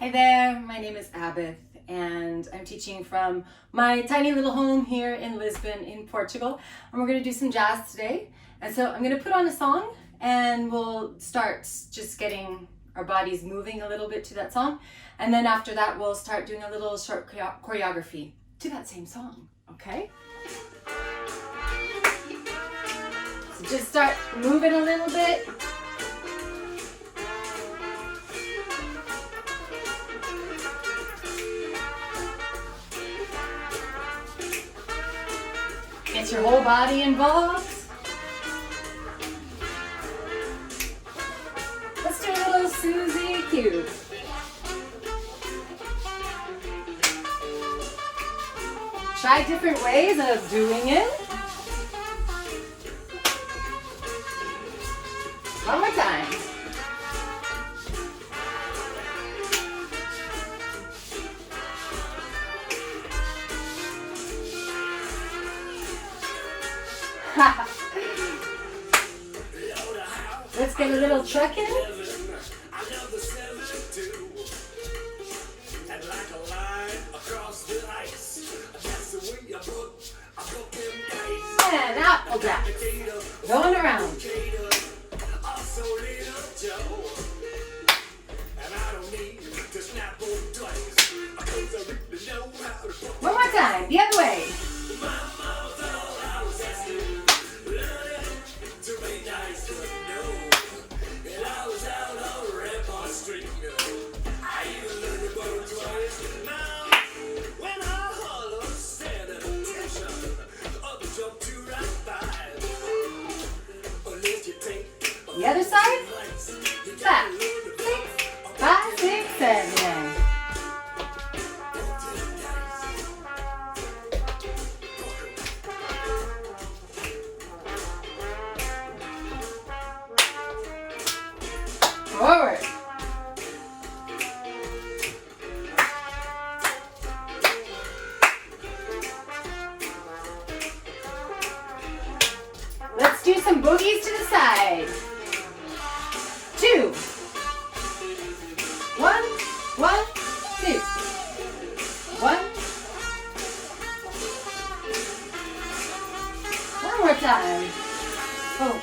Hi there, my name is Abeth and I'm teaching from my tiny little home here in Lisbon in Portugal, and we're going to do some jazz today. And so I'm going to put on a song and we'll start just getting our bodies moving a little bit to that song, and then after that we'll start doing a little short choreography to that same song, okay? So just start moving a little bit. Get your whole body involved. Let's do a little Suzy Q. Try different ways of doing it. One more time. Let's get a little truck in. And apple jacks. Going around. One more time, the other way. The other side. 5, 6, 7. Forward. Let's do some boogies to the side. 2, 1, 1, 2, 1. One more time. Oh.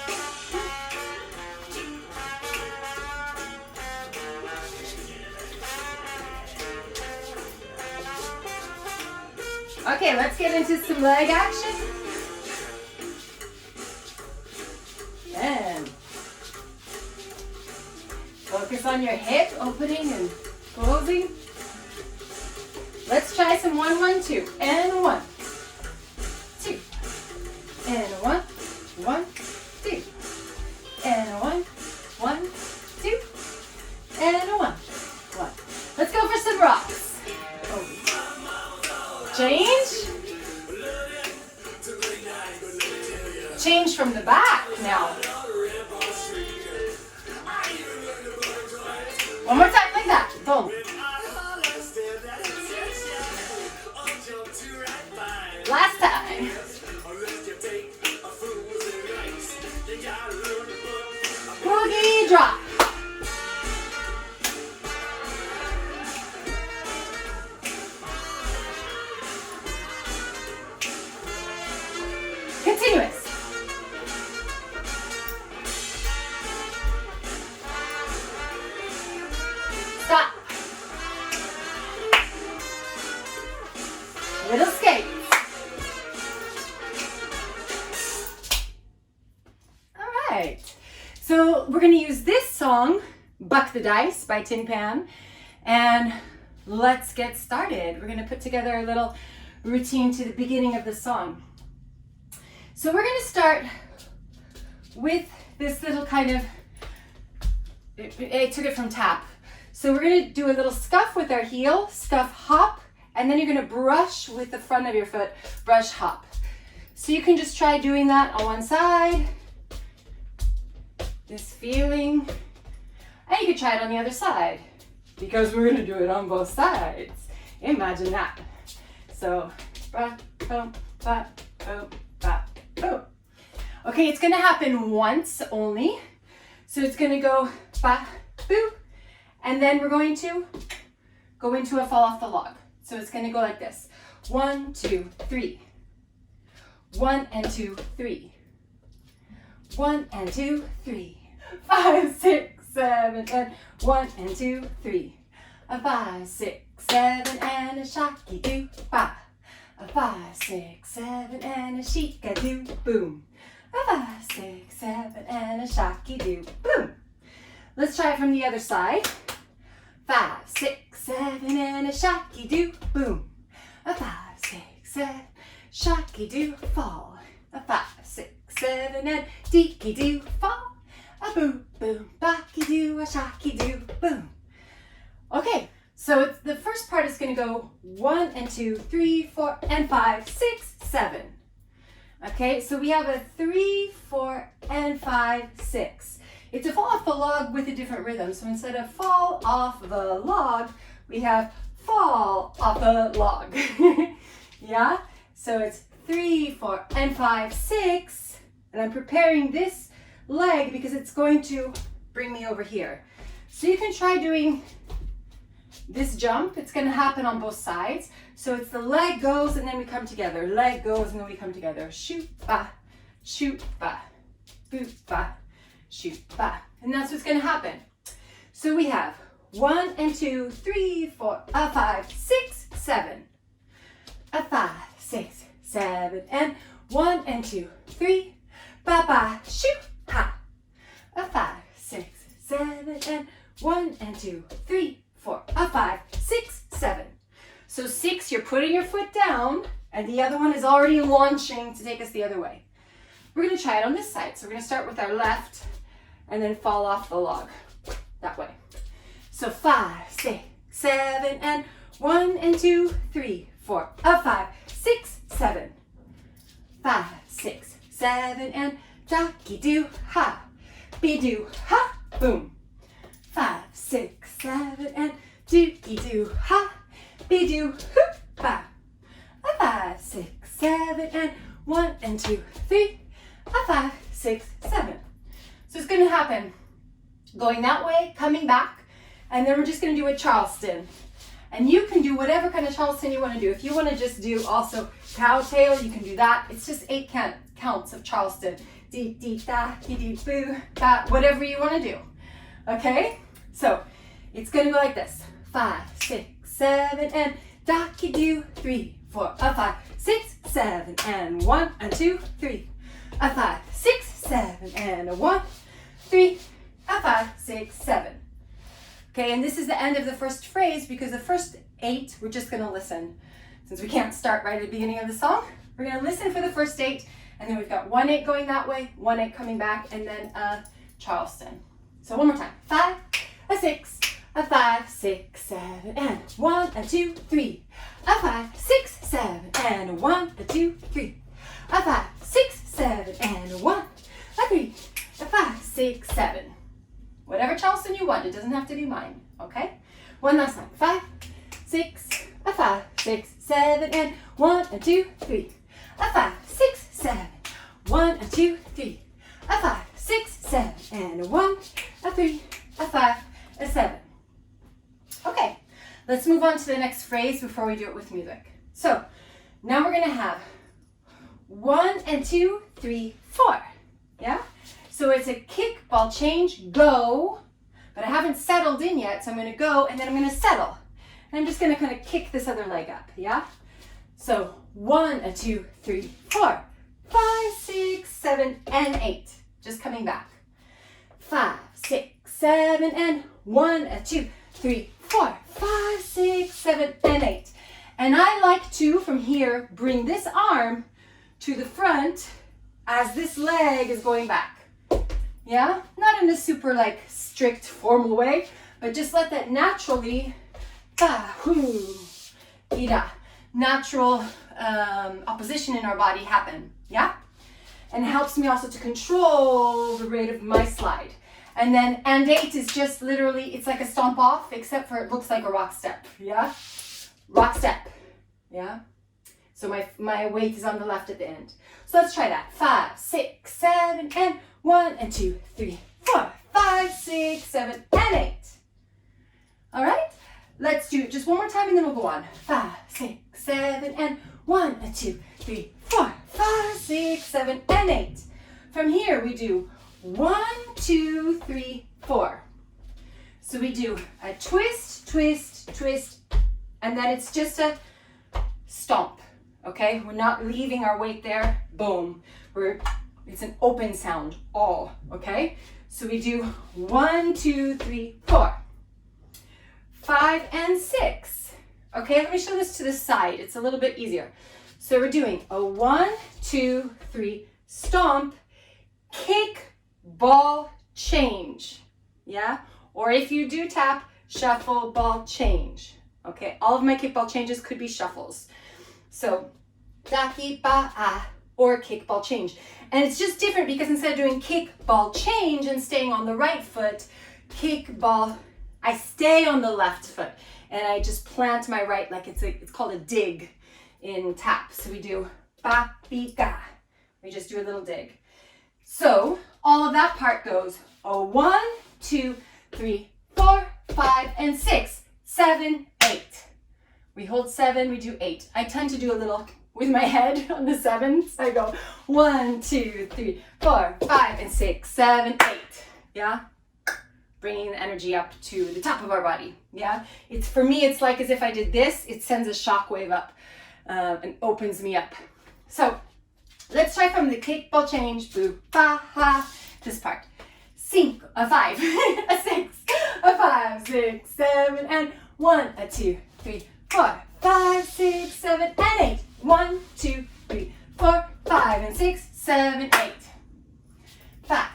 Okay, let's get into some leg action. And focus on your hip opening and closing. Let's try some 1, 1, 2. And 1, 2. And 1, 1, 2. And 1, 1, 2. And 1, 1. Let's go for some rocks. Change. Change from the back now. One more time like that. Boom. Last time. Boogie drop. Continuous. Stop. Little skates. All right. So we're going to use this song, Buck the Dice by Tin Pan, and let's get started. We're going to put together a little routine to the beginning of the song. So we're going to start with this little kind of, I took it from tap. So we're going to do a little scuff with our heel, scuff, hop, and then you're going to brush with the front of your foot, brush, hop. So you can just try doing that on one side, this feeling, and you can try it on the other side, because we're going to do it on both sides. Imagine that. So, ba, boom, ba, boom, ba, boom. Okay, it's going to happen once only. So it's going to go ba, boop, and then we're going to go into a fall off the log. So it's going to go like this. 1, 2, 3. 1 and 2, 3. 1 and 2, 3. 5, 6, 7, and 1 and 2, 3. A 5, 6, 7, and a shocky-doo, ba. A 5, 6, 7, and a shika-doo, boom. A 5, 6, 7, and a shocky-doo, boom. Let's try it from the other side. 5, 6, 7, and a shocky-doo, boom. A 5, 6, 7, shocky-doo, fall. A 5, 6, 7, and deeky-doo, fall. A boom, boom, backy-doo, a shocky-doo, boom. Okay, so the first part is going to go 1 and 2, 3, 4, and 5, 6, 7. Okay, so we have a 3, 4, and 5, 6. It's a fall off the log with a different rhythm. So instead of fall off the log, we have fall off the log. Yeah? So it's 3, 4, and 5, 6. And I'm preparing this leg because it's going to bring me over here. So you can try doing this jump. It's going to happen on both sides. So it's the leg goes and then we come together. Leg goes and then we come together. Shoot, ba, boot, ba, shoot, ba. And that's what's going to happen. So we have 1 and 2, 3, 4, a 5, 6, 7. A 5, 6, 7, and 1 and 2, 3, ba, ba, shoot, ha. A 5, 6, 7, and 1 and 2, 3, 4, a 5, 6, 7. So 6, you're putting your foot down, and the other one is already launching to take us the other way. We're going to try it on this side. So we're going to start with our left, and then fall off the log that way. So 5, 6, 7, and 1 and 2, 3, 4, a 5, 6, 7. 5, 6, 7, and ducky-doo, ha, be-doo, ha, boom. 5, 6, 7, and dookie-doo, ha, be-doo, hoop, ba. A 5, 6, 7, and 1 and 2, 3, a 5, 6, 7. So it's going to happen going that way, coming back, and then we're just going to do a Charleston. And you can do whatever kind of Charleston you want to do. If you want to just do also cowtail, you can do that. It's just 8 counts of Charleston. Dee, dee, da, dee, dee, boo, da, whatever you want to do. Okay? So it's going to go like this. 5, 6, 7, and docky-doo, 3, 4, a 5, 6, 7, and 1, and 2, 3. A 5, 6, 7, and a 1, 3, a 5, 6, 7. Okay, and this is the end of the first phrase because the first 8, we're just going to listen. Since we can't start right at the beginning of the song, we're going to listen for the first 8, and then we've got 1 8 going that way, 1 8 coming back, and then a Charleston. So one more time. 5, a 6, a 5, 6, 7, and 1, and 2, 3. A 5, 6, 7, and a 1, a 2, 3. A 5, 6, 7, and a 1, a 3. A 5, 6, 7. Whatever Charleston you want, it doesn't have to be mine, okay? One last time. 5, 6, a 5, 6, 7, and 1, and 2, 3. A 5, 6, 7, 1, and 2, 3. A 5, 6, 7, and a 1, a 3, a 5, a 7. Okay, let's move on to the next phrase before we do it with music. So now we're going to have 1 and 2, 3, 4. Yeah? So it's a kick, ball change, go, but I haven't settled in yet, so I'm going to go and then I'm going to settle. And I'm just going to kind of kick this other leg up, yeah? So 1 and 2, 3, 4, 5, 6, 7, and 8. Just coming back. 5, 6, 7, and 1, and 2, 3, 4, 5, 6, 7, and 8. And I like to, from here, bring this arm to the front as this leg is going back. Yeah? Not in a super like strict formal way, but just let that naturally, natural opposition in our body happen. Yeah? And it helps me also to control the rate of my slide. And then, and 8 is just literally, it's like a stomp off, except for it looks like a rock step. Yeah? Rock step. Yeah? So my weight is on the left at the end. So let's try that. 5, 6, 7, and 1, and 2, 3, 4, 5, 6, 7, and 8. All right? Let's do it just one more time and then we'll go on. 5, 6, 7, and 1, 2, 3, 4, 5, 6, 7, and 8. From here we do 1, 2, 3, 4. So we do a twist, twist, twist, and then it's just a stomp, okay? We're not leaving our weight there, boom. It's an open sound, all, okay? So we do 1, 2, 3, 4, 5, and 6. Okay, let me show this to the side. It's a little bit easier. So we're doing a 1, 2, 3, stomp, kick, ball, change, yeah? Or if you do tap, shuffle, ball, change. Okay, all of my kickball changes could be shuffles. So, da-ki-ba-ah, or kick, ball, change. And it's just different because instead of doing kick, ball, change and staying on the right foot, kick, ball, I stay on the left foot and I just plant my right, like it's called a dig in tap. So we do ba-bi-ga. We just do a little dig. So all of that part goes a 1, 2, 3, 4, 5, and 6, 7, 8. We hold 7, we do 8. I tend to do a little with my head on the 7s. I go 1, 2, 3, 4, 5, and 6, 7, 8. Yeah? Bringing the energy up to the top of our body. Yeah? It's for me, it's like as if I did this, it sends a shock wave up and opens me up. So let's try from the kick, ball, change, boo, ba, ha, this part. 5, a 5, a 6, a 5, 6, 7, and 1, 2, 3, 4, 5, 6, 7, and 8. 1, 2, 3, 4, 5, and 6, 7, 8. 5,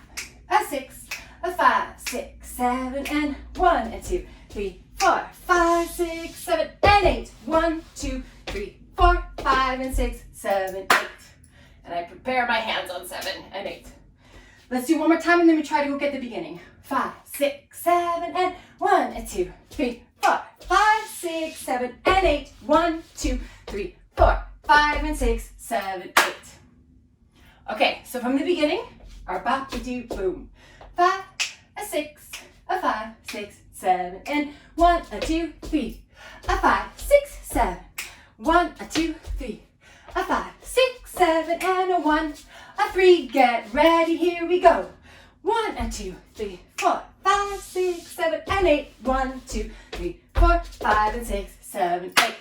a 6, a 5, 6, 7, and 1, 2, 3, 4, 5, 6, 7, and 8. 1, 2, 3, 4, 5, and 6, 7, 8. And I prepare my hands on 7 and 8. Let's do one more time and then we try to go get the beginning. 5, 6, 7, and 1, 2, 3, 4, 5, 6, 7, and 8. 1, 2, 3, 4, 5, and 6, 7, 8. Okay, so from the beginning, our ba-ba-doo boom. 5, a 6, a 5, 6, 7, and 1, 2, 3, a 5, 6, 7, 1, 2, 3, a 5, 6, 7, and a 1, a 3. Get ready, here we go. 1, 2, 3, 4, 5, 6, 7, and 8. 1, 2, 3, 4, 5, and 6, 7, 8.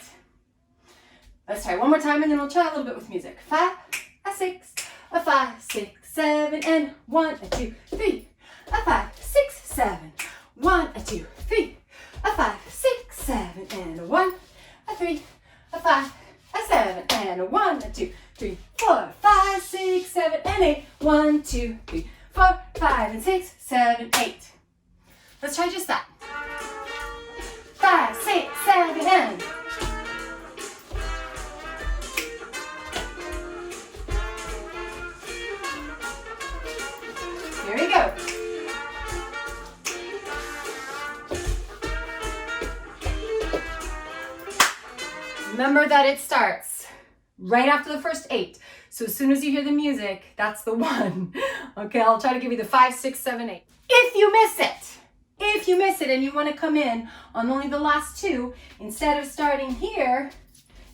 Let's try one more time and then we'll try a little bit with music. 5, a 6, a 5, 6, 7, and 1, 2, 3, a 5, 6, 7, 1, 2, 3, a 5, 6, 7, and a 1, a 3, a 5, a 7, and a 1, 2, 3, 4, 5, 6, 7, and 8. 1, 2, 3, 4, 5, and 6, 7, 8. Let's try just that. 5, 6, 7, and here we go. Remember that it starts right after the first 8. So as soon as you hear the music, that's the 1. Okay, I'll try to give you the 5, 6, 7, 8. If you miss it and you want to come in on only the last 2, instead of starting here,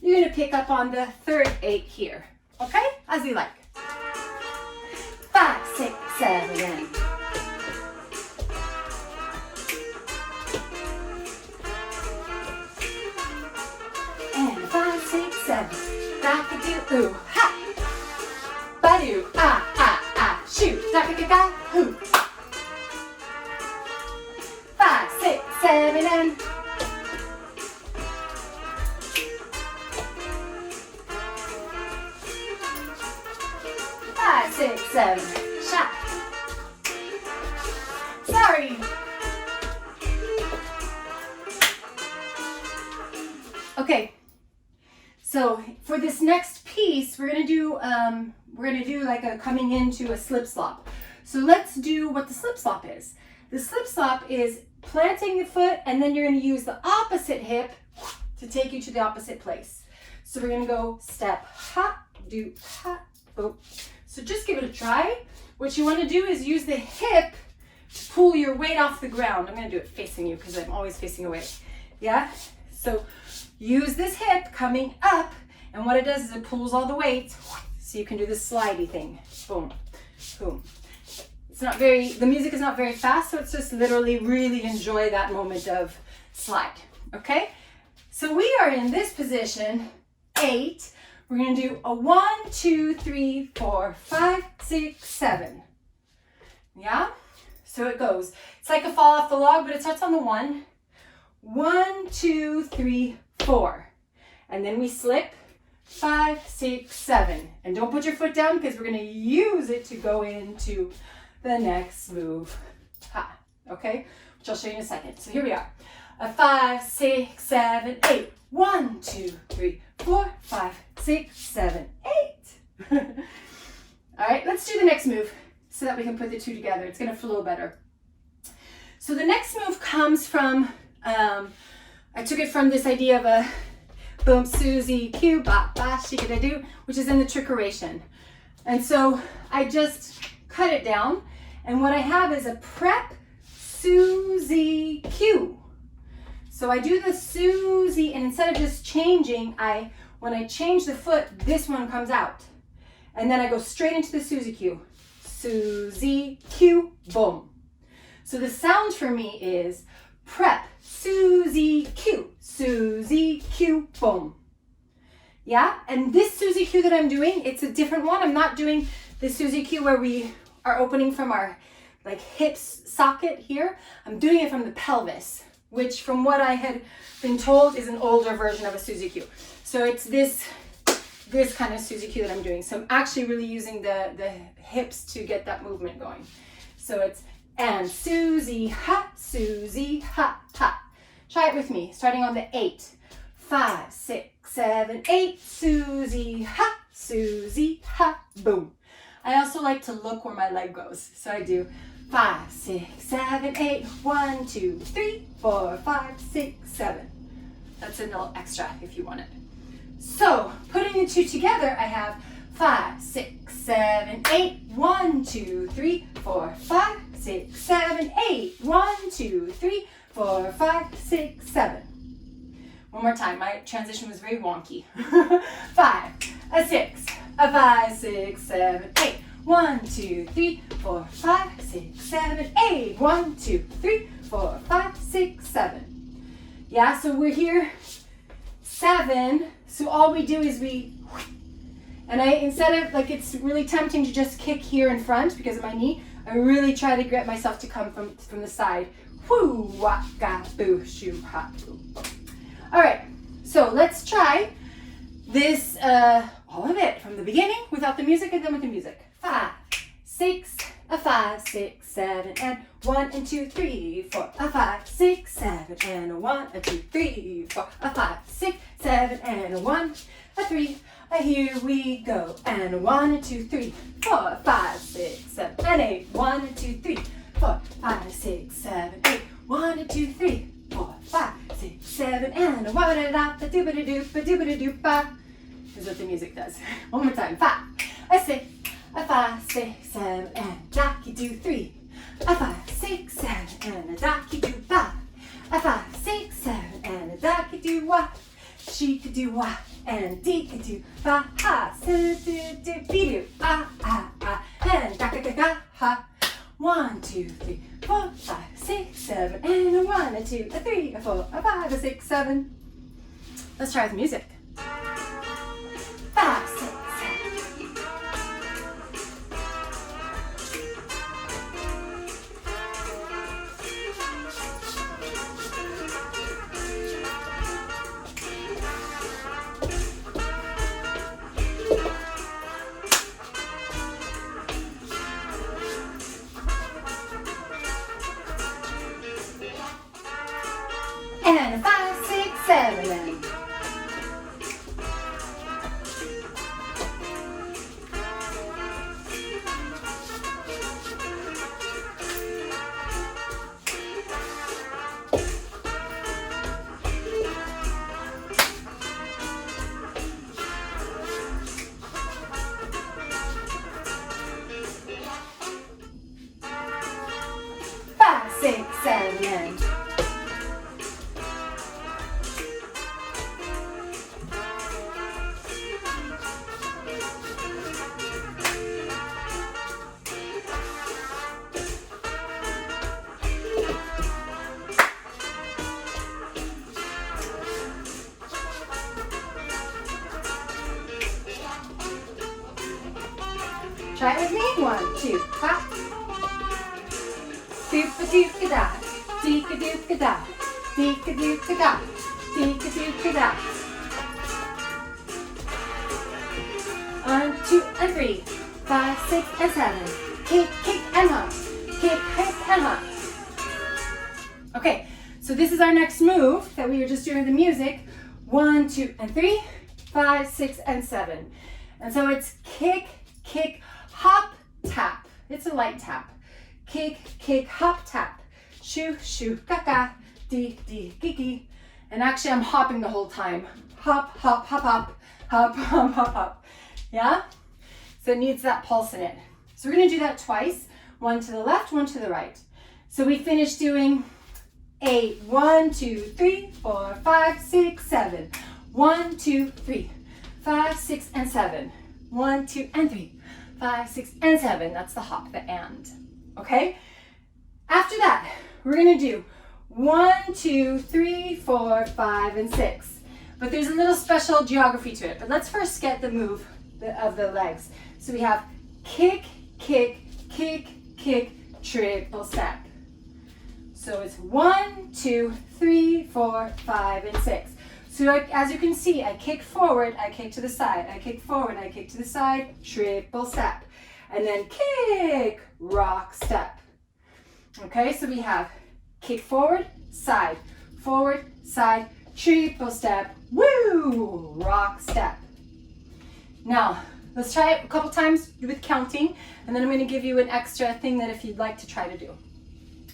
you're going to pick up on the third 8 here. Okay? As you like. 5, 6, 7, and and 5, 6, 7. Rock-a-doo, ooh, ha! Ba-doo, ah, ah, ah, shoot, rock-a-ga-ga, hoo. 5, 6, 7, and 5, 6, 7, shot. Sorry. Okay. So for this next piece, we're gonna do like a coming into a slip slop. So let's do what the slip slop is. The slip slop is planting the foot and then you're gonna use the opposite hip to take you to the opposite place. So we're gonna go step, hop, do, hop, boom. So just give it a try. What you wanna do is use the hip to pull your weight off the ground. I'm gonna do it facing you because I'm always facing away. Yeah? So use this hip coming up, and what it does is it pulls all the weight, so you can do this slidey thing. Boom, boom. It's not very, the music is not very fast, so it's just literally really enjoy that moment of slide, okay? So we are in this position, 8. We're gonna do a 1, 2, 3, 4, 5, 6, 7. Yeah? So it goes. It's like a fall off the log, but it starts on the 1. 1, 2, 3, 4. And then we slip 5, 6, 7. And don't put your foot down because we're going to use it to go into the next move. Ha. Okay? Which I'll show you in a second. So here we are. A 5, 6, 7, 8. 1, 2, 3, 4, 5, 6, 7, 8. All right, let's do the next move so that we can put the two together. It's going to flow better. So the next move comes from, I took it from this idea of a boom, Susie, Q, ba, ba, shikada-do, which is in the trickeration. And so I just cut it down, and what I have is a prep, Susie, Q. So I do the Susie, and instead of just changing, when I change the foot, this one comes out. And then I go straight into the Susie Q. Susie, Q, boom. So the sound for me is prep, Susie, Q, boom. Yeah, and this Susie Q that I'm doing, it's a different one. I'm not doing the Susie Q where we are opening from our like hips socket here. I'm doing it from the pelvis, which from what I had been told is an older version of a Susie Q. So it's this kind of Susie Q that I'm doing. So I'm actually really using the hips to get that movement going. So it's and Susie, ha, ha. Try it with me, starting on the 8. 5, 6, 7, 8. Susie, ha, boom. I also like to look where my leg goes. So I do 5, 6, 7, 8. 1, 2, 3, 4, 5, 6, 7. That's a little extra if you want it. So putting the two together, I have 5, 6, 7, 8. 1, 2, 3, 4, 5, 6, 7, 8. 1, 2, 3, 4, 5, 6, 7. One more time. My transition was very wonky. 5, a 6, a 5, 6, 7, 8. 1, 2, 3, 4, 5, 6, 7, 8. 1, 2, 3, 4, 5, 6, 7. Yeah, so we're here 7. So all we do is and instead of, like, it's really tempting to just kick here in front because of my knee, I really try to get myself to come from the side. Whoo, waka, boo, shoo, ha, boo. All right, so let's try this, all of it from the beginning without the music and then with the music. 5, 6, a 5, 6, 7, and 1 and 2, 3, 4. A 5, 6, 7, and a 1, a 2, 3, 4. A 5, 6, 7, and a 1, a 3. Here we go. And a 1 and 2, 3, 4, 5, 6, 7, and 8. 1 and 2, 3, 4, 5, 6, 7, 8. 1 and 2, 3, 4, 5, 6, 7, and a 1 and a doop-a-doop-a-doop-a-doop-a. Is what the music does. One more time. 5, a 6, a 5, 6, 7, and docky do 3. A 5, 6, 7, and a docky do 5. A 5, 6, 7, and a docky do what? She could do what? And D could do fa ha, si do do be do ah ah ah, and da ga ga ga ha. 1, 2, 3, 4, 5, 6, 7, and a 1, a 2, a 3, a 4, a 5, a 6, 7. Let's try the music. 5, 6, 7. And a 5, 6, 7. 2, hop. Boop-a-doop-a-da, dee-ka-doop-a-da, dee-ka-doop-a-da, dee-ka-doop-a-da. 1, 2, and 3, 5, 6, and 7. Kick, kick, and hop. Kick, kick, and hop. Okay, so this is our next move that we were just doing with the music. 1, 2, and 3, 5, 6, and 7. And so it's kick, kick, hop, tap. It's a light tap. Kick, kick, hop, tap. Shoo, shoo, ka-ka, dee, dee, kiki. And actually I'm hopping the whole time. Hop, hop, hop, hop, hop, hop, hop, hop. Yeah? So it needs that pulse in it. So we're gonna do that twice. One to the left, one to the right. So we finished doing 8. 1, 2, 3, 4, 5, 6, 7. 1, 2, 3, 5, 6, and 7. 1, 2, and 3, 5, 6, and 7. That's the hop, the and. Okay? After that, we're gonna do 1, 2, 3, 4, 5, and 6. But there's a little special geography to it. But let's first get the move of the legs. So we have kick, kick, kick, kick, triple step. So it's 1, 2, 3, 4, 5, and 6. So as you can see, I kick forward, I kick to the side, I kick forward, I kick to the side, triple step. And then kick, rock, step. Okay, so we have kick forward, side, triple step, woo, rock, step. Now, let's try it a couple times with counting, and then I'm going to give you an extra thing that if you'd like to try to do.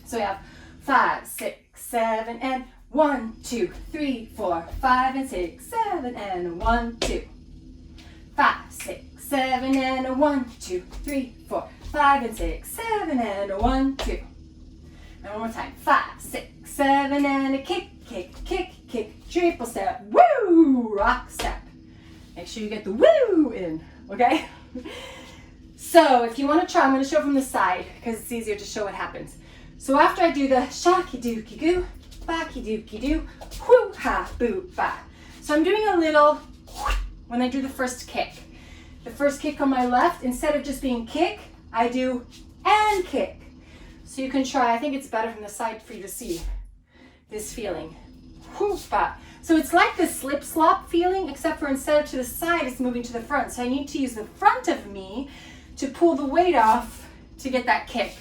So we have 5, 6, 7, and 1, 2, 3, 4, 5, and 6, 7, and 1, 2. 5, 6, 7, and 1, 2, 3, 4, 5, and 6, 7, and 1, 2. And one more time. 5, 6, 7, and a kick, kick, kick, kick, triple step, woo, rock, step. Make sure you get the woo in, okay? So if you want to try, I'm going to show from the side because it's easier to show what happens. So after I do the shaki dookie goo, baki dookie doo, whoo ha boo ba. So I'm doing a little when I do the first kick. The first kick on my left, instead of just being kick, I do and kick. So you can try, I think it's better from the side for you to see this feeling. Whoo ba. So it's like the slip slop feeling, except for instead of to the side, it's moving to the front. So I need to use the front of me to pull the weight off to get that kick.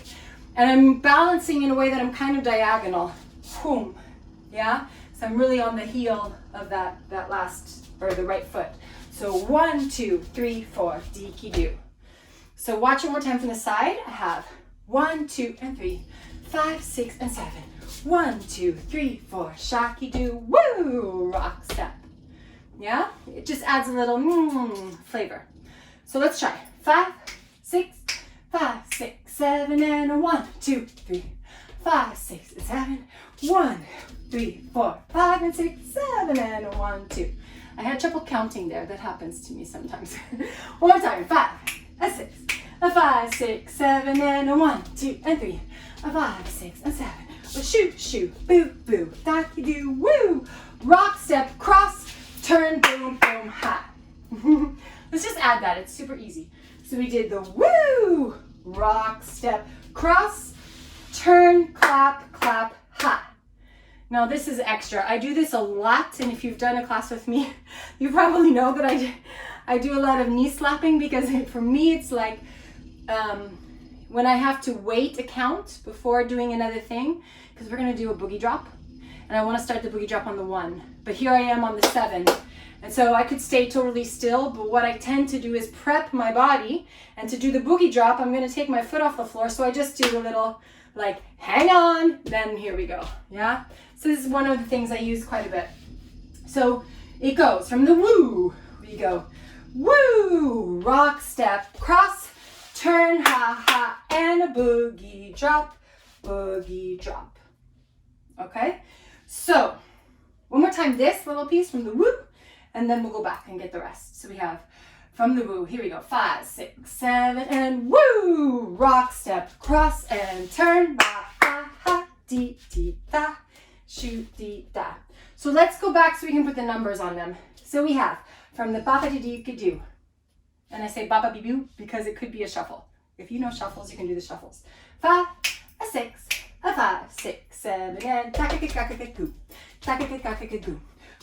And I'm balancing in a way that I'm kind of diagonal. Boom. Yeah? So I'm really on the heel of that last, or the right foot. So 1, 2, 3, 4, deeky doo. So watch one more time from the side. I have 1, 2, and 3, 5, 6, and 7. 1, 2, 3, 4, shaki doo, woo, rock, step. Yeah? It just adds a little flavor. So let's try. 5, 6, 5, 6, 7, and 1, 2, 3, 5, 6, and 7. 1, 3, 4, 5, and 6, 7, and 1, 2. I had trouble counting there. That happens to me sometimes. One more time. 5, 6, 5, 6, 7, and 1, 2, and 3, 5, 6, and 7. Shoot, shoot, boo, boo, daki doo, woo. Rock, step, cross, turn, boom, boom, ha. Let's just add that. It's super easy. So we did the woo, rock, step, cross, turn, clap, clap, ha. Now this is extra. I do this a lot, and if you've done a class with me, you probably know that I do a lot of knee slapping because for me it's like when I have to wait a count before doing another thing, because we're going to do a boogie drop, and I want to start the boogie drop on the 1, but here I am on the 7, and so I could stay totally still, but what I tend to do is prep my body, and to do the boogie drop, I'm going to take my foot off the floor, so I just do a little, like, hang on, then here we go, yeah? So this is one of the things I use quite a bit. So it goes from the woo, we go woo, rock, step, cross, turn, ha, ha, and a boogie drop, boogie drop. Okay, so one more time this little piece from the woo, and then we'll go back and get the rest. So we have from the woo, here we go, 5, 6, 7, and woo, rock, step, cross, and turn, ba, ha, ha, dee, dee, da, shoot, dee, da. So let's go back so we can put the numbers on them. So we have from the baba dee dee doo, and I say baba bee boo because it could be a shuffle. If you know shuffles, you can do the shuffles. 5, a 6, a 5, 6, 7, and takakakakakoo, takakakakakoo.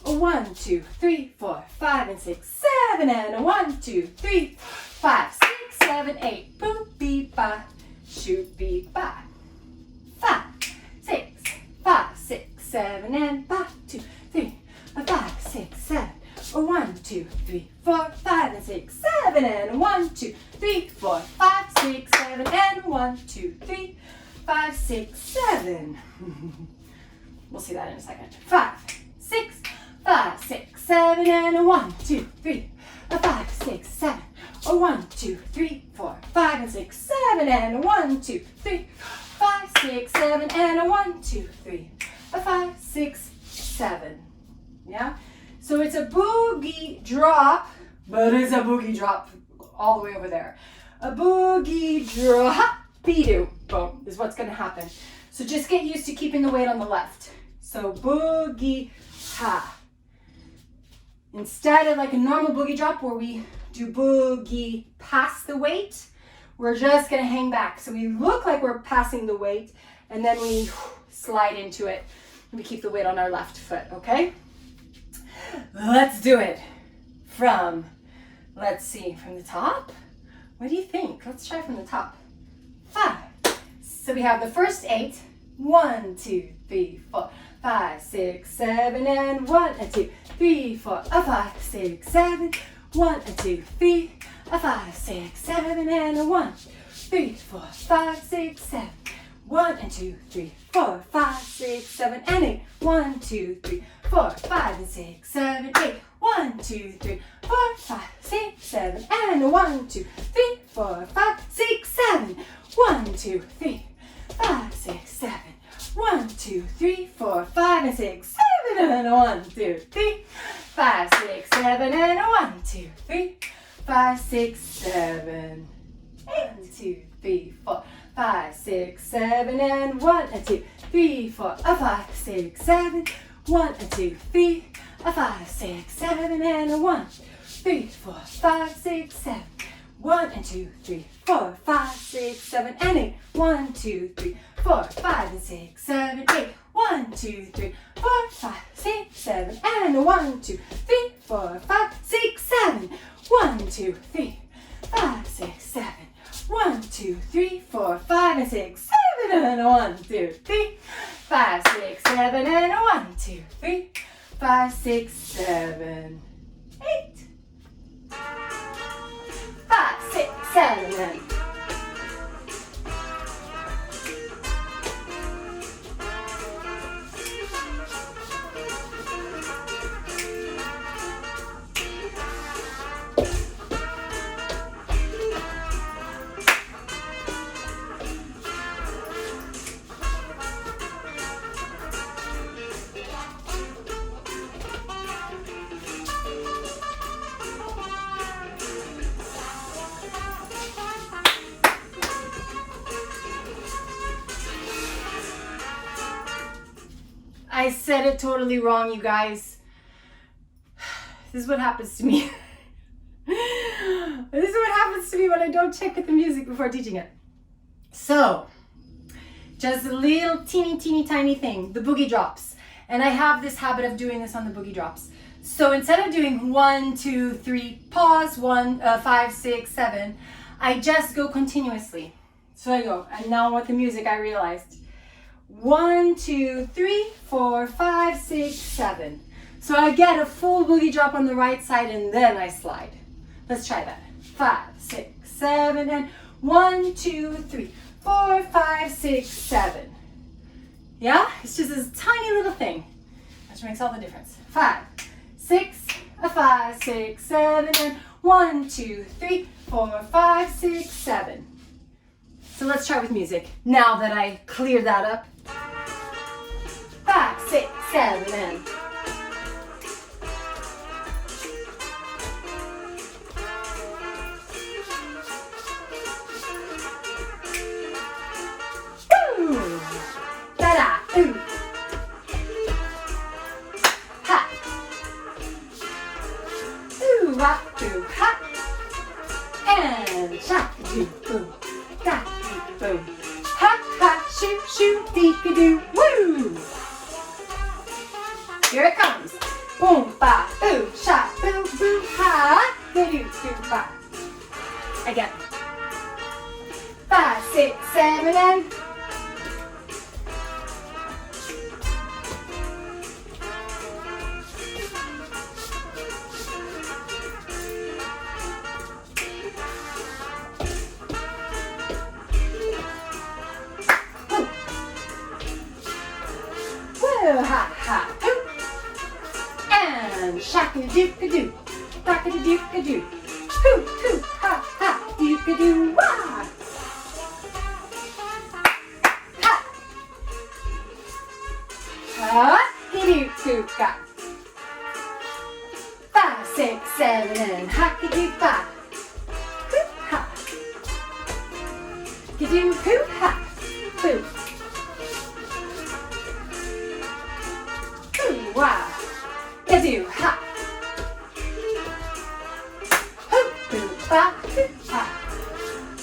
A 1, 2, 3, 4, 5, and 6, 7, and a 1, 2, 3, 5, 6, 7, 8. Boop, beep, ba, shoot, beep, ba. 5, 6, 5, 6, 7, and 5, 2, 3, 5, 6, 7. A 1, 2, 3, 4, 5, and 6, 7, and 1, 2, 3, 4, 5, 6, 7, and 1, 2, 3, 5, 6, 7. We'll see that in a second. 5, 6, 5, 6, 7, and a 1, 2, 3, 5, 6, 7. A 1, 2, 3, 4, 5, and 6, 7, and a 1, 2, 3, 5, 6, 7, and a 1, 2, 3, 5, 6, 7. Yeah? So it's a boogie drop, but it's a boogie drop all the way over there. A boogie drop, be-do, boom, is what's going to happen. So just get used to keeping the weight on the left. So boogie ha. Instead of like a normal boogie drop where we do boogie pass the weight, we're just going to hang back. So we look like we're passing the weight, and then we slide into it, and we keep the weight on our left foot, okay? Let's do it from, let's see, from the top. What do you think? Let's try from the top. 5. So we have the first 8. 1, 2, 3, 4, 5, 6, 7, and 1, and 2, 3, 4, 5, 6, 7, 1, and 2, 3, 5, 6, 7, and 1, 3, 4, 5, 6, 7. 1 and 2, 3, 4, 5, 6, 7, and 8. 1, 2, 3, 4, 5, and 6, 7, 8. 1, 2, 3, 4, 5, 6, 7, and 1, 2, 3, 4, 5, 6, 7. 1, 2, 3, 5, 6, 7. 1, 2, 3, 4, 5, and 6, 7, and 1, 2, 3, 5, 6, 7, and 1, 2, 3, 5, 6, 7. 1, 2, 3, 4, 5, 6, 7, and 1, and 2, 3, 4, 5, 6, 7. 1 and 2, 3, 5, 6, 7, and 1, 3, 4, 5, 6, 7. 1 and 2, 3, 4, 5, 6, 7, and 8. 1, 2, 3, 4, 5, and 6, 7, 8. 1, 2, 3, 4, 5, 6, 7, and 1, 2, 3, 4, 5, 6, 7. 1, 2, 3, 5, 6, 7. 1, 2, 3, 4, 5, and 6, 7, and 1, 2, 3, 5, 6, 7, and 1, 2, 3, 5, 6, 7, 8. 5, 6, 7, and I said it totally wrong, you guys. This is what happens to me. This is what happens to me when I don't check with the music before teaching it. So, just a little teeny tiny thing, the boogie drops. And I have this habit of doing this on the boogie drops. So instead of doing 1, 2, 3, pause, 1, 5, 6, 7, I just go continuously. So I go, and now with the music I realized 1, 2, 3, 4, 5, 6, 7. So I get a full boogie drop on the right side and then I slide. Let's try that. 5, 6, 7, and 1, 2, 3, 4, 5, 6, 7. Yeah? It's just this tiny little thing, which makes all the difference. 5, 6, 5, 6, 7, and 1, 2, 3, 4, 5, 6, 7. So let's try with music. Now that I cleared that up. 5, 6, 7, and ooh, da-da, ooh, ha, ooh, ha, and shaka, ooh, ooh. shoo, shoo, dee-ka-doo, woo! Here it comes. Boom, ba, boo, sha, boo, boo, ha, doo, doo, ba. Again. 5, 6, 7, and ha, ha, hoo. And shaka-doo-ka-doo, rock-a-doo-ka-doo, hoo, hoo, ha, ha, doo-ka-doo, wah. Ha. Ha-ki-doo-ka. 5, 6, 7, and ha-ki-doo-ba. Hoo, ha. Ki-doo, hoo, ha, hoo. Wow. Ka-doo, ha. Hoop, boo, ba, hoop, ha.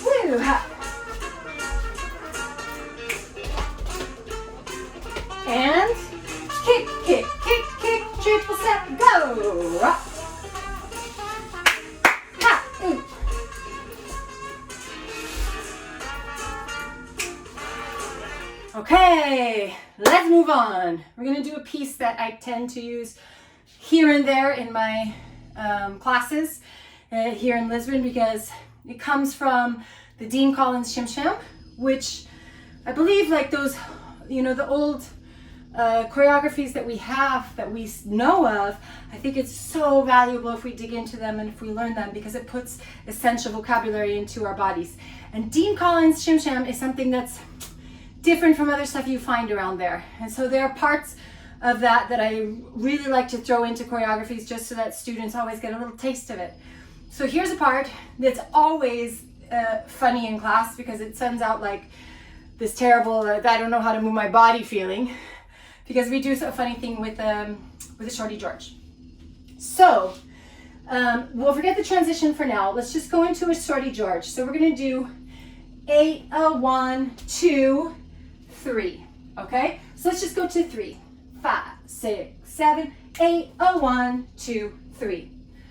Woo, ha. And kick, kick, kick, kick, triple step, go. Up. Ha, ooh. Okay, let's move on. We're going to do a piece that I tend to use here and there in my classes here in Lisbon because it comes from the Dean Collins Shim Sham, which I believe like those, you know, the old choreographies that we have, that we know of, I think it's so valuable if we dig into them and if we learn them because it puts essential vocabulary into our bodies. And Dean Collins Shim Sham is something that's different from other stuff you find around there. And so there are parts of that I really like to throw into choreographies just so that students always get a little taste of it. So here's a part that's always funny in class because it sends out like this terrible, I don't know how to move my body feeling because we do a funny thing with a Shorty George. So we'll forget the transition for now. Let's just go into a Shorty George. So we're gonna do 8, 1, 2, 3. Okay? So let's just go to 3. 5, 6, 7, 8, 1, 2, 3.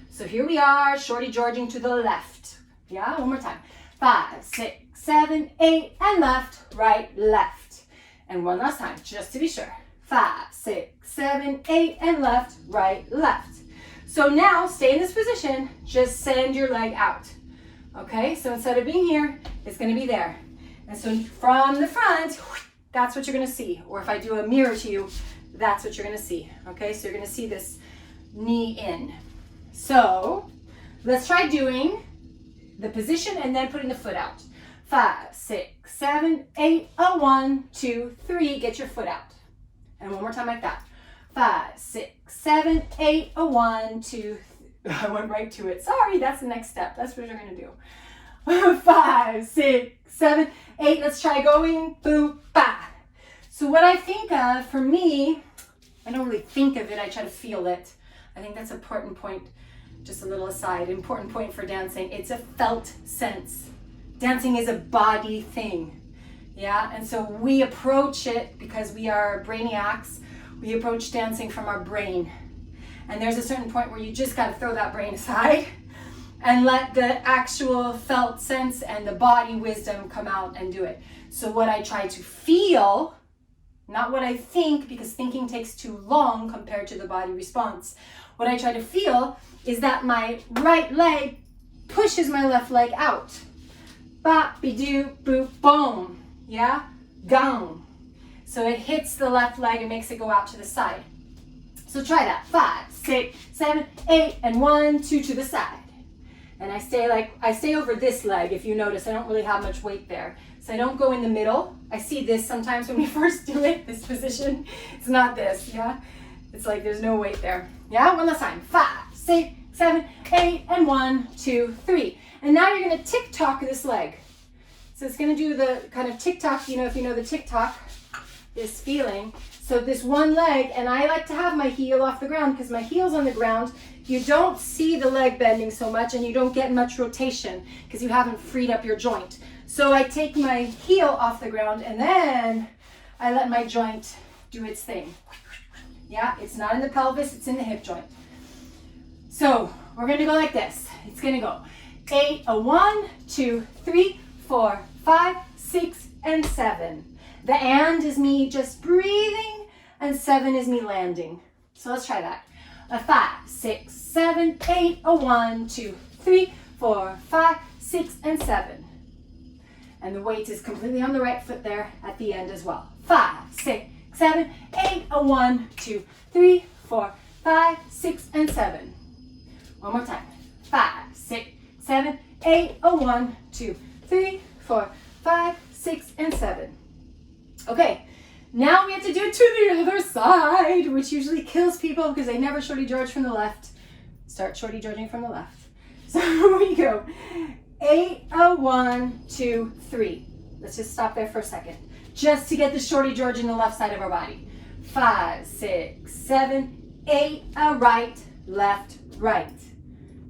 So here we are, Shorty Georging to the left. Yeah, one more time. 5, 6, 7, 8, and left, right, left. And one last time, just to be sure. 5, 6, 7, 8, and left, right, left. So now, stay in this position, just send your leg out. Okay, so instead of being here, it's gonna be there. And so from the front, that's what you're gonna see. Or if I do a mirror to you, that's what you're gonna see. Okay, so you're gonna see this knee in. So let's try doing the position and then putting the foot out. 5, 6, 7, 8, 1, 2, 3, get your foot out. And one more time like that. 5, 6, 7, 8, 1, 2, 3. I went right to it. Sorry, that's the next step. That's what you're gonna do. 5, 6, 7, 8. Let's try going. Boom, ba. So what I think of, for me, I don't really think of it. I try to feel it. I think that's an important point. Just a little aside. Important point for dancing. It's a felt sense. Dancing is a body thing. Yeah, and so we approach it because we are brainiacs. We approach dancing from our brain. And there's a certain point where you just got to throw that brain aside and let the actual felt sense and the body wisdom come out and do it. So what I try to feel, not what I think, because thinking takes too long compared to the body response. What I try to feel is that my right leg pushes my left leg out. Ba-be-doo, boop, boom. Yeah? Gong. So it hits the left leg and makes it go out to the side. So try that. 5, 6, 7, 8, and 1, 2 to the side. And I stay over this leg. If you notice, I don't really have much weight there. So I don't go in the middle. I see this sometimes when we first do it, this position. It's not this, yeah? It's like there's no weight there. Yeah, one last time. 5, 6, 7, 8, and 1, 2, 3. And now you're gonna tick-tock this leg. So it's gonna do the kind of tick-tock, you know, if you know the tick-tock, this feeling. So this one leg, and I like to have my heel off the ground because my heel's on the ground. You don't see the leg bending so much and you don't get much rotation because you haven't freed up your joint. So I take my heel off the ground and then I let my joint do its thing. Yeah, it's not in the pelvis, it's in the hip joint. So we're gonna go like this. It's gonna go 8, 1, 2, 3, 4, 5, 6, and 7. The and is me just breathing, and 7 is me landing. So let's try that. 5, 6, 7, 8, 1, 2, 3, 4, 5, 6, and 7. And the weight is completely on the right foot there at the end as well. 5, 6, 7, 8, 1, 2, 3, 4, 5, 6, and 7. One more time. 5, 6, 7, 8, 1, 2, 3, 4, 5, 6, and 7. Okay, now we have to do it to the other side, which usually kills people because they never shorty George from the left. Start shorty Georging from the left. So here we go. 8, 1, 2, 3. Let's just stop there for a second, just to get the shorty George in the left side of our body. 5, 6, 7, 8, right, left, right.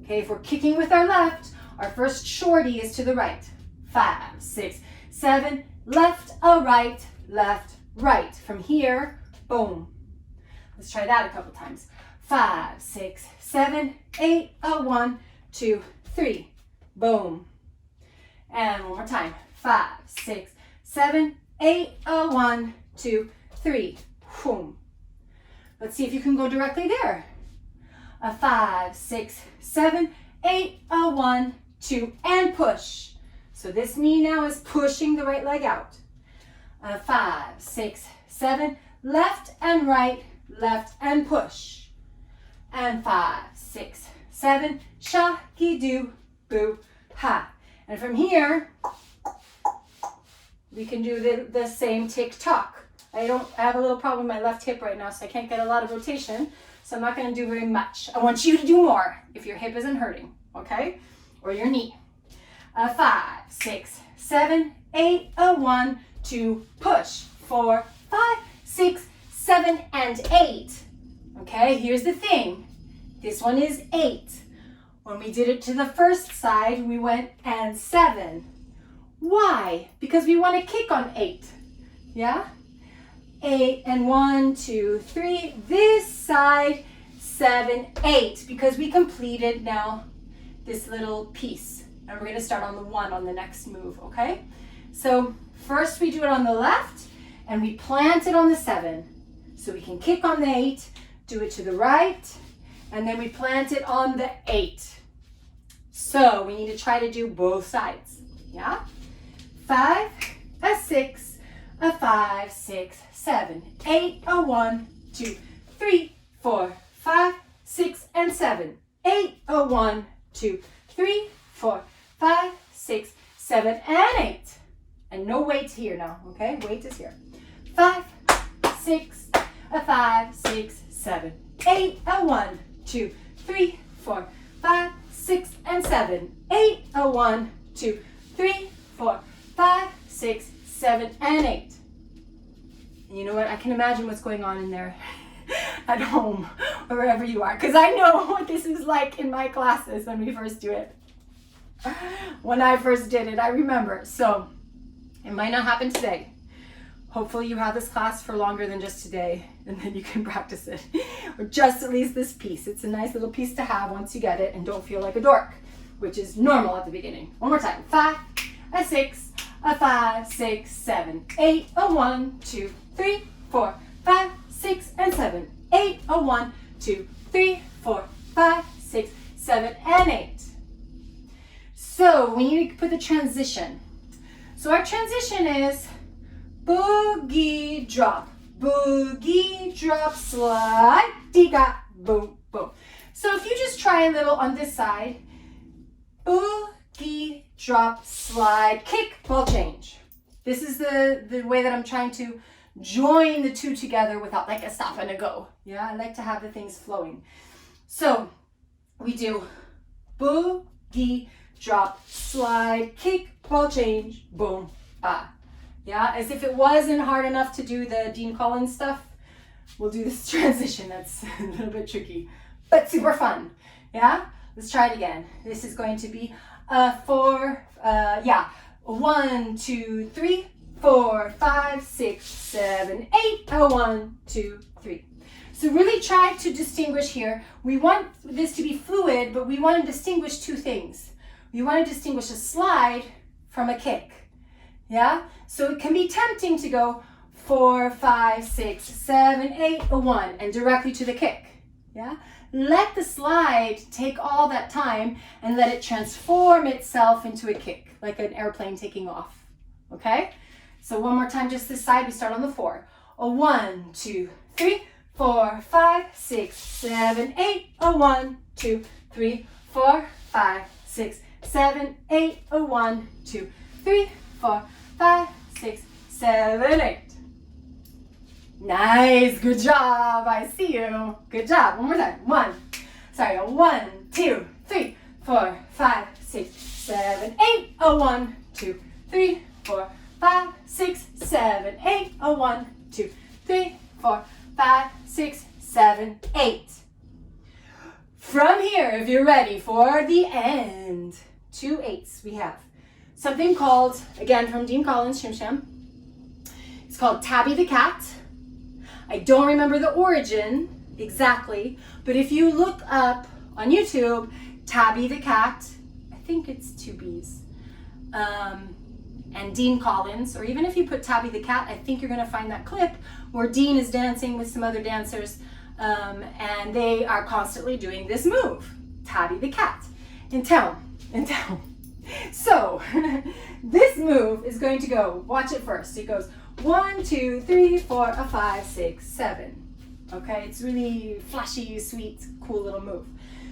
Okay, if we're kicking with our left, our first shorty is to the right. 5, 6, 7, left, right, left, right. From here, boom. Let's try that a couple times. 5, 6, 7, 8, 1, 2, 3. Boom. And one more time. 5, 6, 7, 8, 1, 2, 3. Boom. Let's see if you can go directly there. 5, 6, 7, 8, 1, 2, and push. So this knee now is pushing the right leg out. 5, 6, 7, left and right, left and push. And 5, 6, 7, sha-ki-do, boo, ha. And from here, we can do the same tick-tock. I have a little problem with my left hip right now, so I can't get a lot of rotation. So I'm not going to do very much. I want you to do more if your hip isn't hurting, okay? Or your knee. 5, 6, 7, 8, 1, 2, push. 4, 5, 6, 7, and 8. Okay, here's the thing. This one is 8. When we did it to the first side, we went and 7. Why? Because we want to kick on 8. Yeah? 8 and 1, 2, 3. This side, 7, 8. Because we completed now this little piece. And we're going to start on the 1 on the next move, okay? So first we do it on the left and we plant it on the 7. So we can kick on the 8, do it to the right, and then we plant it on the 8. So we need to try to do both sides, yeah? 5, 6, 5, 6, 7, 8, 1, 2, 3, 4, 5, 6, and 7. 8, 1, 2, 3, 4, 5, 6, 7, and 8. And no weight here now, okay? Weight is here. 5, 6, 5, 6, 7, 8, 1, 2, 3, 4, 5, 6, and 7. 8, 1, 2, 3, 4, 5, 6, 7, and 8. And you know what? I can imagine what's going on in there at home or wherever you are, because I know what this is like in my classes when we first do it. When I first did it, I remember. So it might not happen today. Hopefully you have this class for longer than just today, and then you can practice it. Or just at least this piece. It's a nice little piece to have once you get it and don't feel like a dork, which is normal at the beginning. One more time. 5, 6, 5, 6, 7, 8, 1, 2, 3, 4, 5, 6, and 7. 8, 1, 2, 3, 4, 5, 6, 7, and 8. So we need to put the transition. So our transition is boogie drop, slide, diga, boom, boom. So if you just try a little on this side, boogie, drop, slide, kick, ball change. This is the way that I'm trying to join the two together without like a stop and a go. Yeah, I like to have the things flowing. So we do boogie, drop, slide, kick, ball change, boom, ba. Yeah, as if it wasn't hard enough to do the Dean Collins stuff, we'll do this transition. That's a little bit tricky, but super fun. Yeah, let's try it again. This is going to be 1, 2, 3, 4, 5, 6, 7, 8. 1, 2, 3. So really try to distinguish here. We want this to be fluid, but we want to distinguish two things. We want to distinguish a slide from a kick. Yeah? So it can be tempting to go 4, 5, 6, 7, 8, 1, and directly to the kick. Yeah? Let the slide take all that time and let it transform itself into a kick, like an airplane taking off. Okay? So one more time, just this side. We start on the 4. 1, 2, 3, 4, 5, 6, 7, 8. 1, 2, 3, 4, 5, 6, 7, 8. 1, 2, 3, 4, 5, 6, 7, 8. Nice, good job. I see you. Good job. One more time. 1, 2, 3, 4, 5, 6, 7, 8. 1, 2, 3, 4, 5, 6, 7, 8. 1, 2, 3, 4, 5, 6, 7, 8. From here, if you're ready for the end, 2 8s, we have something called, again from Dean Collins, Shim Sham. It's called Tabby the Cat. I don't remember the origin exactly, but if you look up on YouTube, Tabby the Cat, I think it's 2 B's, and Dean Collins, or even if you put Tabby the Cat, I think you're going to find that clip where Dean is dancing with some other dancers, and they are constantly doing this move, Tabby the Cat, in town. So, this move is going to go, watch it first, it goes 1, 2, 3, 4, 5, 6, 7. Okay, it's really flashy, sweet, cool little move.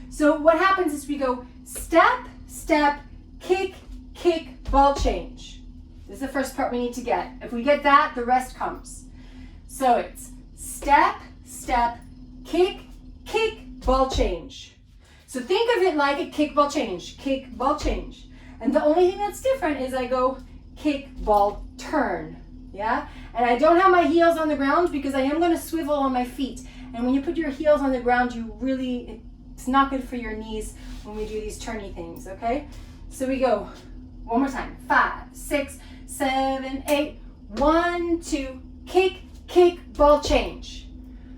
So what happens is we go step, step, kick, kick, ball change. This is the first part we need to get. If we get that, the rest comes. So it's step, step, kick, kick, ball change. So think of it like a kick, ball change, kick, ball change. And the only thing that's different is I go kick, ball, turn. Yeah, and I don't have my heels on the ground because I am going to swivel on my feet. And when you put your heels on the ground, it's not good for your knees when we do these turny things, okay? So we go one more time. 5, 6, 7, 8. 1, 2, kick, kick, ball change.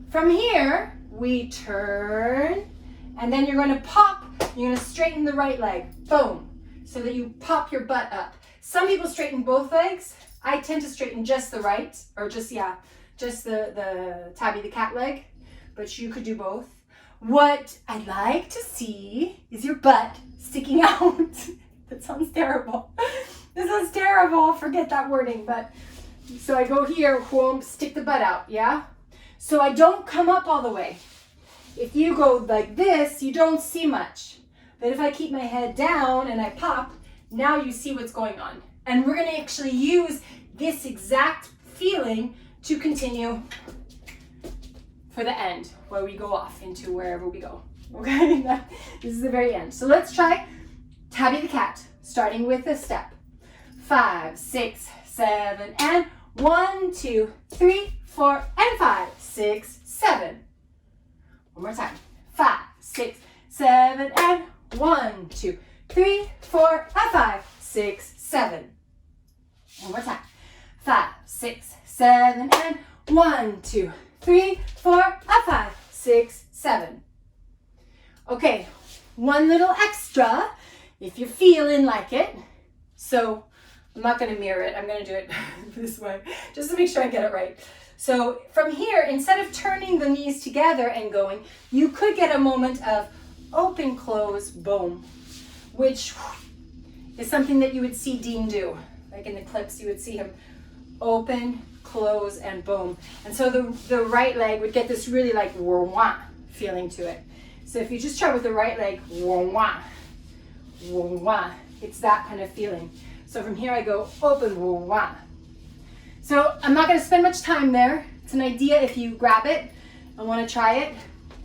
From here, we turn, and then you're going to pop. You're going to straighten the right leg. Boom. So that you pop your butt up. Some people straighten both legs. I tend to straighten just the right, or just the Tabby the Cat leg, but you could do both. What I'd like to see is your butt sticking out. That sounds terrible. This sounds terrible, forget that wording, but, so I go here, whoop, stick the butt out, yeah? So I don't come up all the way. If you go like this, you don't see much. But if I keep my head down and I pop, now you see what's going on. And we're going to actually use this exact feeling to continue for the end, where we go off into wherever we go. Okay, this is the very end. So let's try Tabby the Cat, starting with a step. 5, 6, 7, and 1, 2, 3, 4, and 5, 6, 7. One more time. 5, 6, 7, and 1, 2, 3, 4, and 5, 6, 7. One more time. 5, 6, 7, and 1, 2, 3, 4, and 5, 6, 7. Okay, one little extra if you're feeling like it. So I'm not going to mirror it. I'm going to do it this way just to make sure I get it right. So from here, instead of turning the knees together and going, you could get a moment of open, close, boom, which is something that you would see Dean do. Like in the clips, you would see him open, close, and boom. And so the right leg would get this really like wah feeling to it. So if you just try with the right leg, wah, it's that kind of feeling. So from here I go open, wah. So I'm not going to spend much time there. It's an idea if you grab it and want to try it.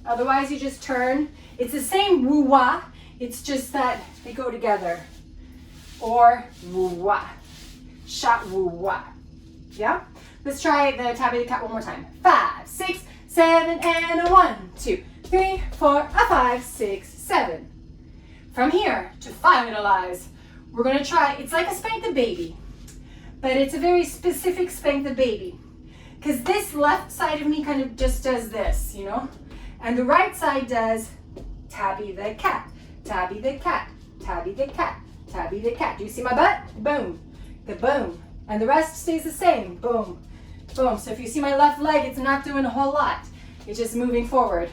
Otherwise you just turn. It's the same woo-wah, it's just that they go together. Or woo-wah, shot woo-wah. Yeah? Let's try the Tabby the Cat one more time. 5, 6, 7, and 1, 2, 3, 4, 5, 6, 7. From here, to finalize, we're gonna try, it's like a spank the baby, but it's a very specific spank the baby. Because this left side of me kind of just does this, you know? And the right side does tabby the cat, tabby the cat, tabby the cat, tabby the cat. Do you see my butt? Boom, the boom. And the rest stays the same, boom, boom. So if you see my left leg, it's not doing a whole lot. It's just moving forward.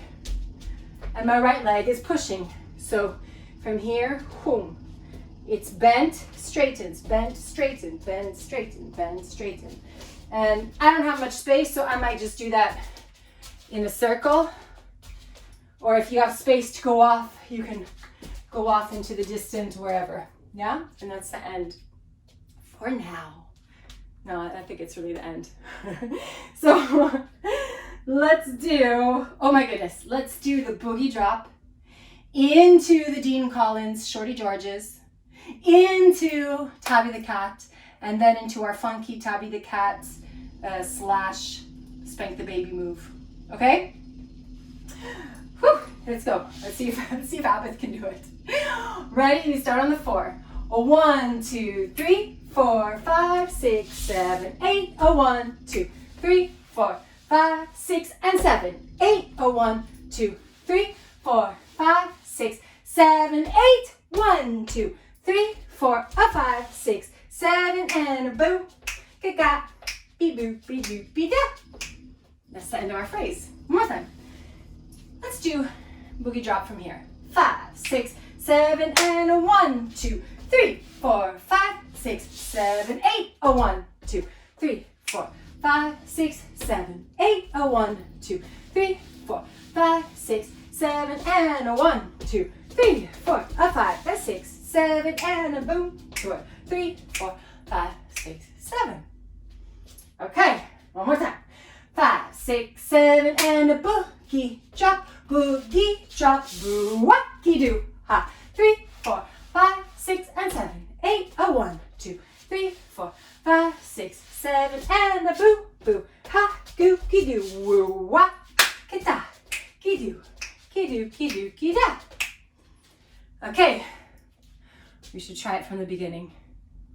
And my right leg is pushing. So from here, boom. It's bent, straightens, bent, straighten, bend, straighten, bend, straighten. And I don't have much space, so I might just do that in a circle. Or if you have space to go off, you can go off into the distance wherever. Yeah? And that's the end for now. No, I think it's really the end. So let's do, oh my goodness, let's do the boogie drop into the Dean Collins Shorty Georges, into Tabby the Cat, and then into our funky Tabby the Cat slash spank the baby move. Okay? Whew, let's go. Let's see if Abeth can do it. Ready? You start on the 4. 1, 2, 3, 4, 5, 6, 7, 8. 1, 2, 3, 4, 5, 6, and 7. 8. 1, 2, 3, 4, 5, 6, 7, 8. 1, 2, 3, 4, 5, 6, 7, and a boo, ga-ga, be-boo, be-boo, be-da. That's the end of our phrase. One more time. Let's do boogie drop from here. 5, 6, 7, and a 1, 2, 3, 4, 5, 6, 7, 8. 1, 2, 3, 4, 5, 6, 7, 8. 1, 2, 3, 4, 5, 6, 7, and a 1, 2, 3, 4, 5, 6, 7, and a boom, 2, 3, 4, 5, 6, 7. Okay, one more time. 5, 6, 7, and a boogie drop, boo-wacky do, ha. 3, 4, 5, 6, and 7, 8. 1, 2, 3, 4, 5, 6, 7, and a boo, boo, ha, gookie do, woo, wah, kita, ki-do, ki-do, ki-do, ki-da. Okay, we should try it from the beginning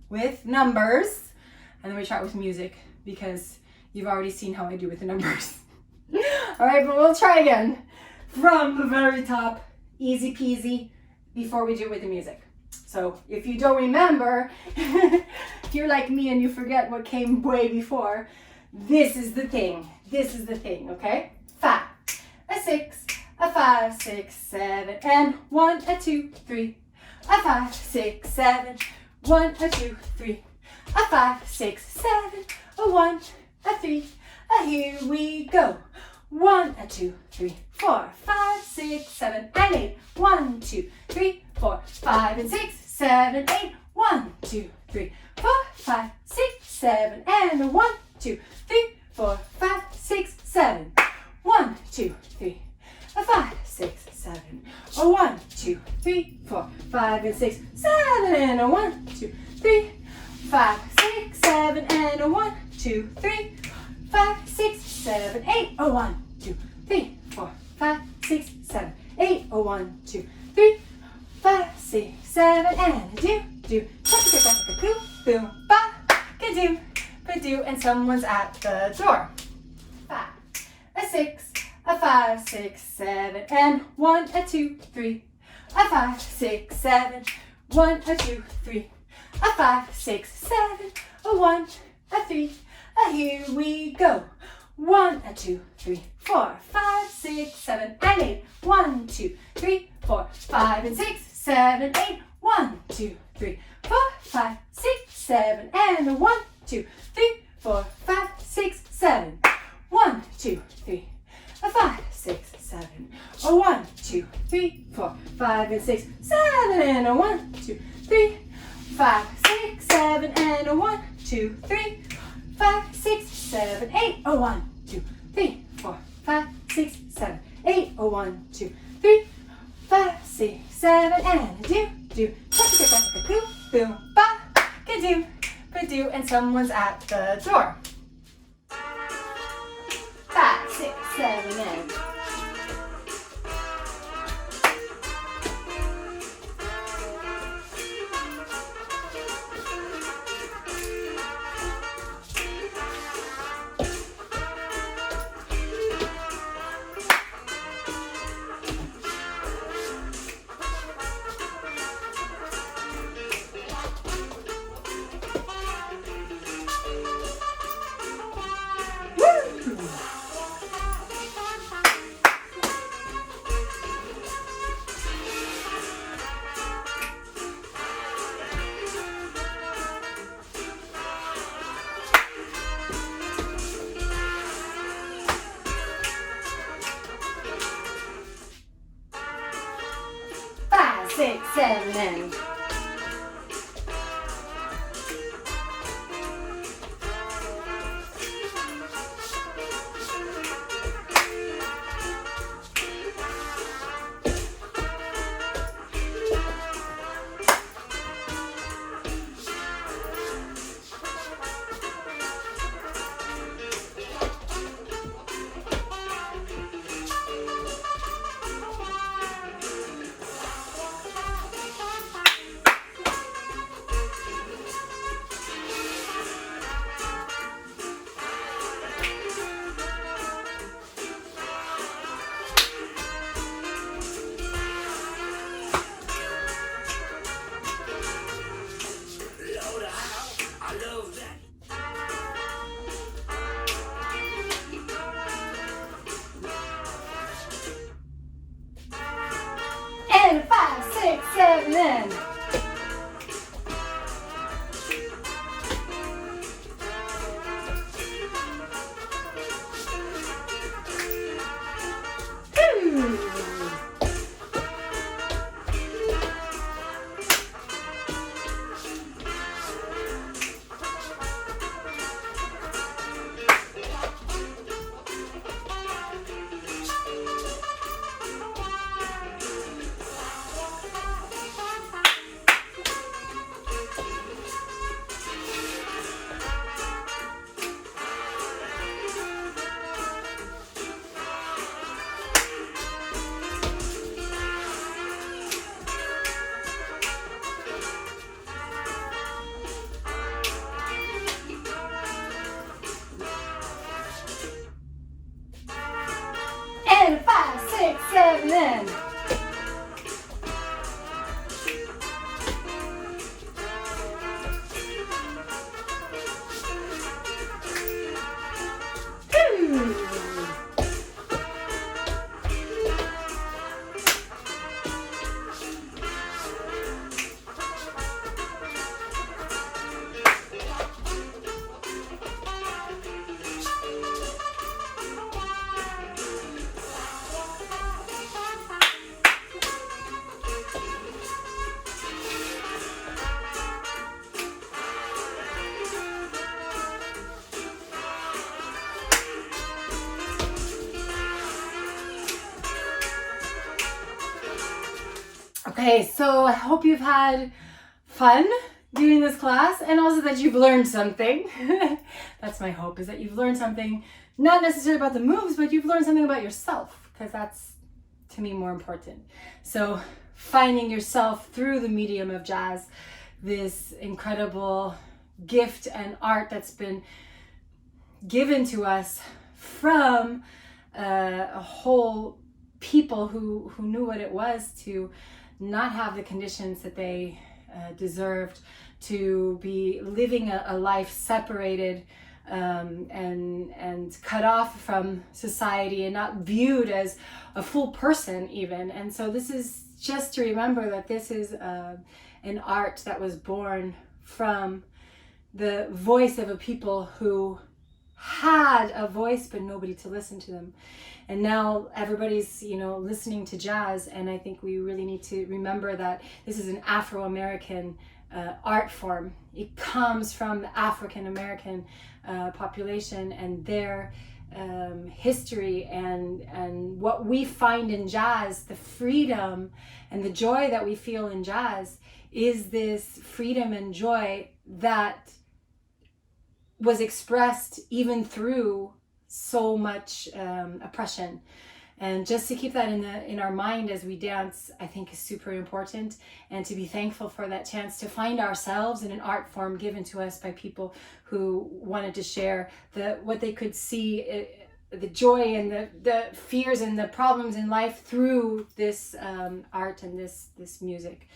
with numbers, and then we try it with music because you've already seen how I do with the numbers. All right, but we'll try again from the very top, easy peasy, before we do it with the music. So if you don't remember, if you're like me and you forget what came way before, this is the thing. This is the thing, okay? 5, a 6, a 5, 6, 7, and 1, a 2, 3, a 5, 6, 7, 1, a 2, 3, a 5, 6, 7, a 1, a 3, here we go. 1, a 2, 3, 4, 5, 6, 7, and 8. 1, 2, 3, 4, 5, and 6, 7, 8. 1, 2, 3, 4, 5, 6, 7, and 1, 2, 3, 4, 5, 6, 7. 1, 2, 3, 5, 6, 7. 1, 2, 3, 4, 5, and 6, 7, and 1, 2, 3, 5, 6, 7, and 1, 2, 3, 5, 6, 7, 8. 1, 2, 3, 4, 5, 6, 7, 8. 1, 2, 3, 5, 6, 7, and do, boom, ba, ka-do, ba-do, and someone's at the door. 5, a 6, a 5, 6, 7, and 1, a 2, 3, a 5, 6, 7, 1, a 2, 3, a 5, 6, 7, a 1, a 3, here we go. 1, a 2, 3, 4, 5, 6, 7, and 8. 1, 2, 3, 4, 5, and 6, 7, 8. 1, 2, 3, 4, 5, 6, 7, and 1, 2, 3, 4, 5, 6, 7. 1, 2, 3, 5, 6, 7. 1, 2, 3, 4, 5, and 6, 7, and 1, 2, 3, 5, 6, 7, and 1, 2, 3, 5, 6, 7, 8. 1, 2, 3, 4, 5, 6, 7, 8. 1, 2, 3, 5, 6, 7, and do, boom, ba, ka-do, ba-do, and someone's at the door. 5, 6, 7, and 7. And 5, 6, 7. And 5, 6, 7. Okay, so I hope you've had fun doing this class and also that you've learned something. That's my hope, is that you've learned something, not necessarily about the moves, but you've learned something about yourself, because that's, to me, more important. So finding yourself through the medium of jazz, this incredible gift and art that's been given to us from a whole people who knew what it was to not have the conditions that they deserved, to be living a life separated and cut off from society and not viewed as a full person even. And so this is just to remember that this is an art that was born from the voice of a people who had a voice but nobody to listen to them. And now everybody's, listening to jazz, and I think we really need to remember that this is an Afro-American art form. It comes from the African-American population and their history, and what we find in jazz, the freedom and the joy that we feel in jazz is this freedom and joy that was expressed even through so much oppression. And just to keep that in our mind as we dance, I think is super important, and to be thankful for that chance to find ourselves in an art form given to us by people who wanted to share what they could see, the joy and the fears and the problems in life through this art and this music.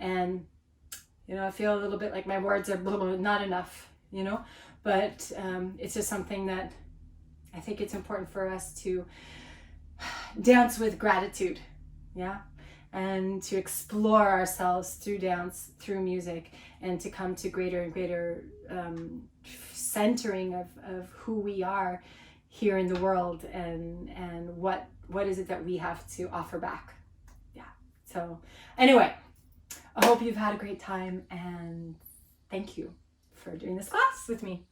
And I feel a little bit like my words are not enough, but it's just something that I think it's important for us to dance with gratitude, and to explore ourselves through dance, through music, and to come to greater and greater centering of who we are here in the world, and what is it that we have to offer back. So anyway, I hope you've had a great time, and thank you for doing this class with me.